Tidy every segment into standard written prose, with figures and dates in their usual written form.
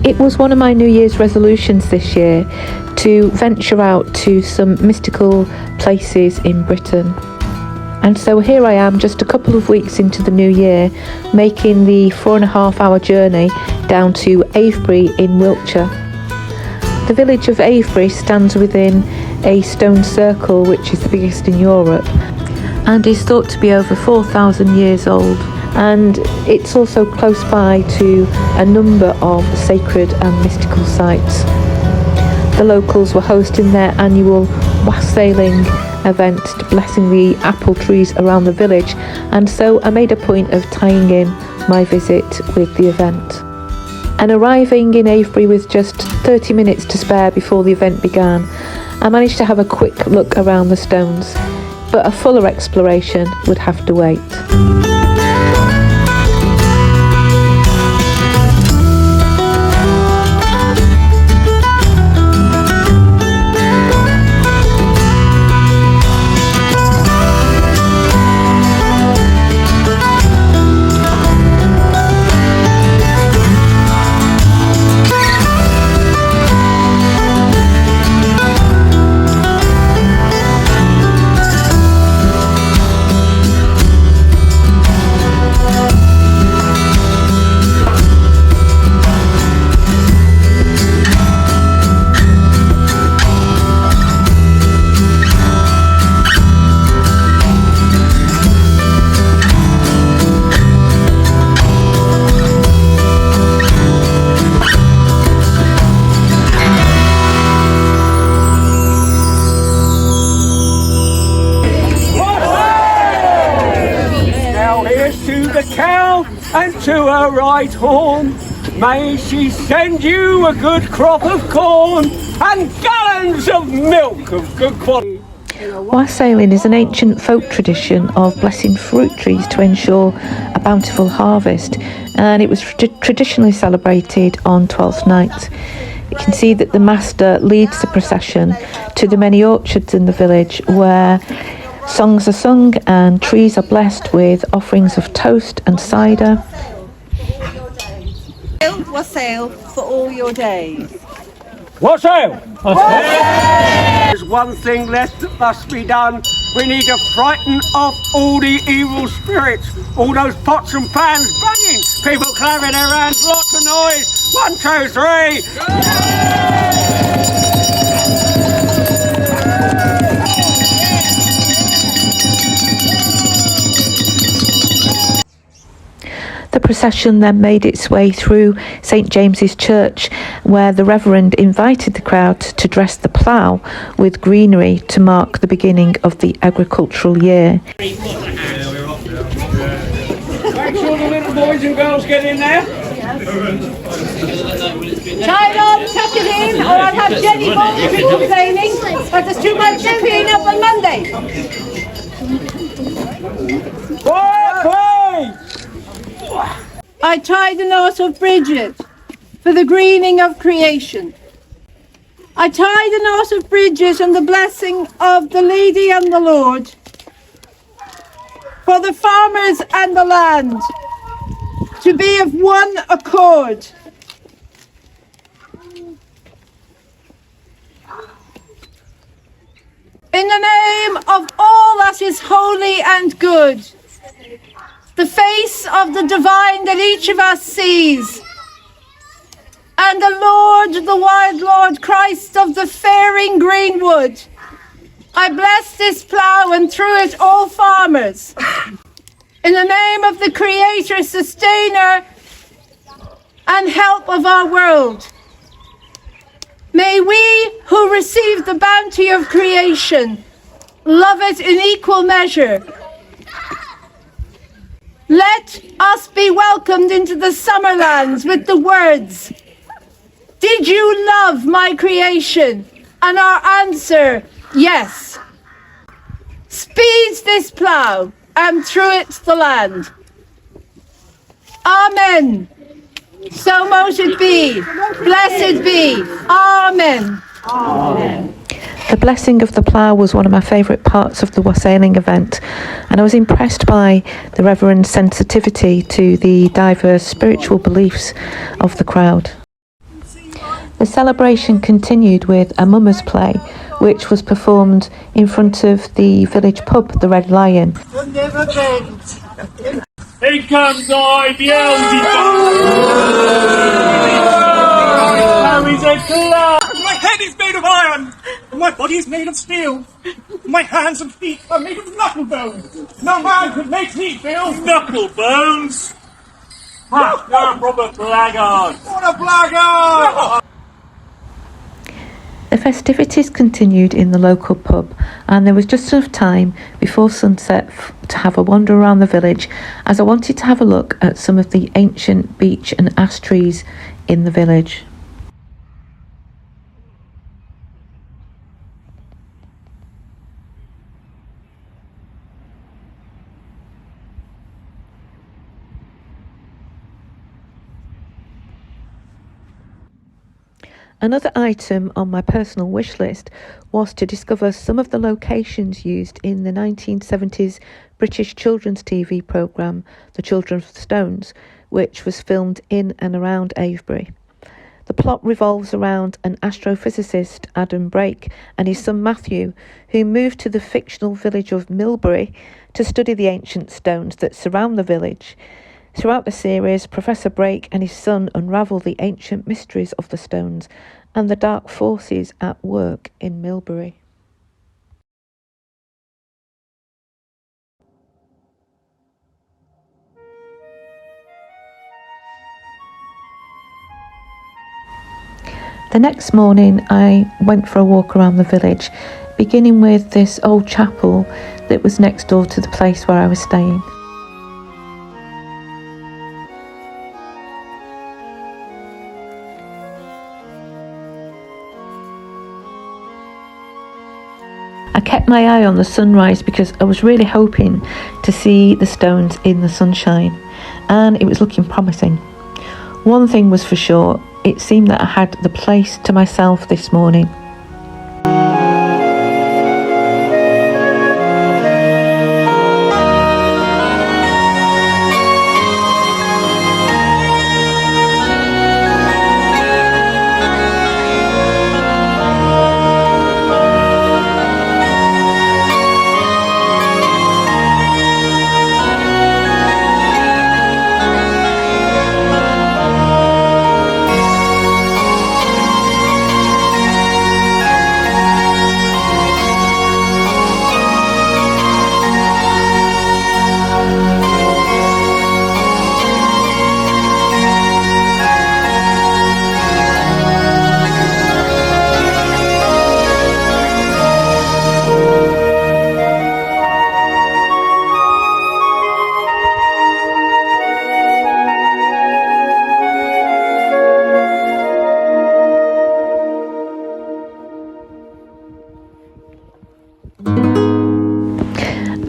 It was one of my New Year's resolutions this year to venture out to some mystical places in Britain. And so here I am, just a couple of weeks into the new year, making the 4.5-hour journey down to Avebury in Wiltshire. The village of Avebury stands within a stone circle which is the biggest in Europe and is thought to be over 4,000 years old. And it's also close by to a number of sacred and mystical sites. The locals were hosting their annual Wassailing event, blessing the apple trees around the village, and so I made a point of tying in my visit with the event. And arriving in Avebury with just 30 minutes to spare before the event began, I managed to have a quick look around the stones, but a fuller exploration would have to wait. And to her right horn, may she send you a good crop of corn and gallons of milk of good quality. Wassailing is an ancient folk tradition of blessing fruit trees to ensure a bountiful harvest, and it was traditionally celebrated on Twelfth Night. You can see that the master leads the procession to the many orchards in the village where songs are sung and trees are blessed with offerings of toast and cider. Wassail for all your days. Wassail! There's one thing left that must be done. We need to frighten off all the evil spirits. All those pots and pans banging, people clapping their hands, lots of noise. 1, 2, 3. The procession then made its way through St James's Church, where the Reverend invited the crowd to dress the plough with greenery to mark the beginning of the agricultural year. Make sure the little boys and girls get in there. Tie on, tuck it in, or I'll have Jenny Baldwin complaining, but there's too much to clean up on Monday. I tie the knot of Bridget for the greening of creation. I tie the knot of Bridget and the blessing of the Lady and the Lord for the farmers and the land to be of one accord. In the name of all that is holy and good, the face of the divine that each of us sees, and the Lord, the wild Lord Christ of the faring greenwood, I bless this plough and through it all farmers. In the name of the Creator, Sustainer, and help of our world. May we who receive the bounty of creation love it in equal measure. Let us be welcomed into the summer lands with the words, "Did you love my creation?" And our answer, yes. Speeds this plough, and through it the land. Amen. So mote it be. Blessed be. Amen. Amen. The blessing of the plough was one of my favourite parts of the Wassailing event, and I was impressed by the reverend sensitivity to the diverse spiritual beliefs of the crowd. The celebration continued with a mummers play, which was performed in front of the village pub, the Red Lion. Here comes I, Beelzebub! Carries a club! My head is made of iron! My body is made of steel! My hands and feet are made of knuckle bones! No man could make me feel Knuckle bones! Ha! You're a proper blackguard! what a blackguard! The festivities continued in the local pub, and there was just enough time before sunset to have a wander around the village, as I wanted to have a look at some of the ancient beech and ash trees in the village. Another item on my personal wish list was to discover some of the locations used in the 1970s British children's TV programme, The Children of the Stones, which was filmed in and around Avebury. The plot revolves around an astrophysicist, Adam Brake, and his son Matthew, who moved to the fictional village of Milbury to study the ancient stones that surround the village. Throughout the series, Professor Brake and his son unravel the ancient mysteries of the stones and the dark forces at work in Milbury. The next morning, I went for a walk around the village, beginning with this old chapel that was next door to the place where I was staying. I kept my eye on the sunrise because I was really hoping to see the stones in the sunshine, and it was looking promising. One thing was for sure, it seemed that I had the place to myself this morning.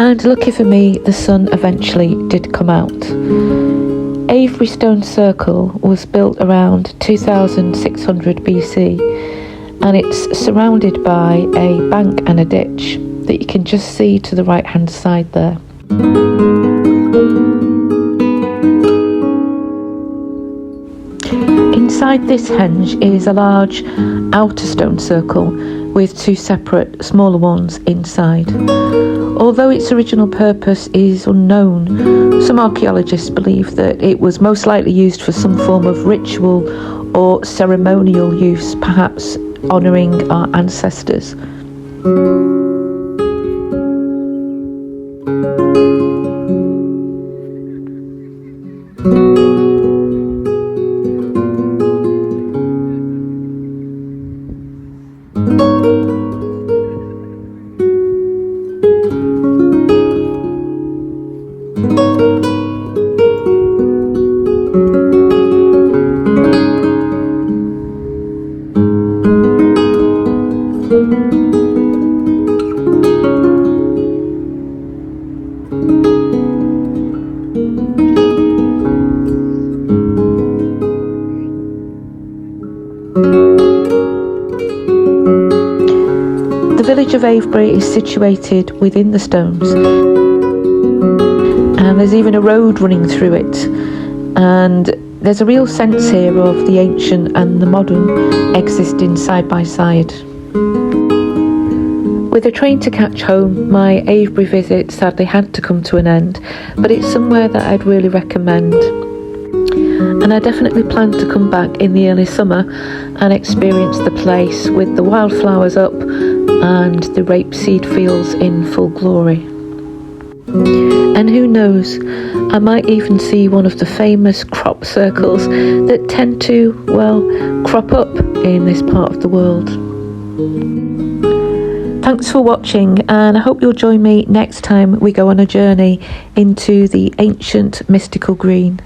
And lucky for me, the sun eventually did come out. Avebury Stone Circle was built around 2600 BC, and it's surrounded by a bank and a ditch that you can just see to the right hand side there. Inside this henge is a large outer stone circle with two separate smaller ones inside. Although its original purpose is unknown, some archaeologists believe that it was most likely used for some form of ritual or ceremonial use, perhaps honouring our ancestors. village of Avebury is situated within the stones, and there's even a road running through it, and there's a real sense here of the ancient and the modern existing side by side. With a train to catch home, my Avebury visit sadly had to come to an end, but it's somewhere that I'd really recommend. And I definitely plan to come back in the early summer and experience the place with the wildflowers up and the rapeseed fields in full glory. And who knows, I might even see one of the famous crop circles that tend to, well, crop up in this part of the world. Thanks for watching, and I hope you'll join me next time we go on a journey into the ancient mystical green.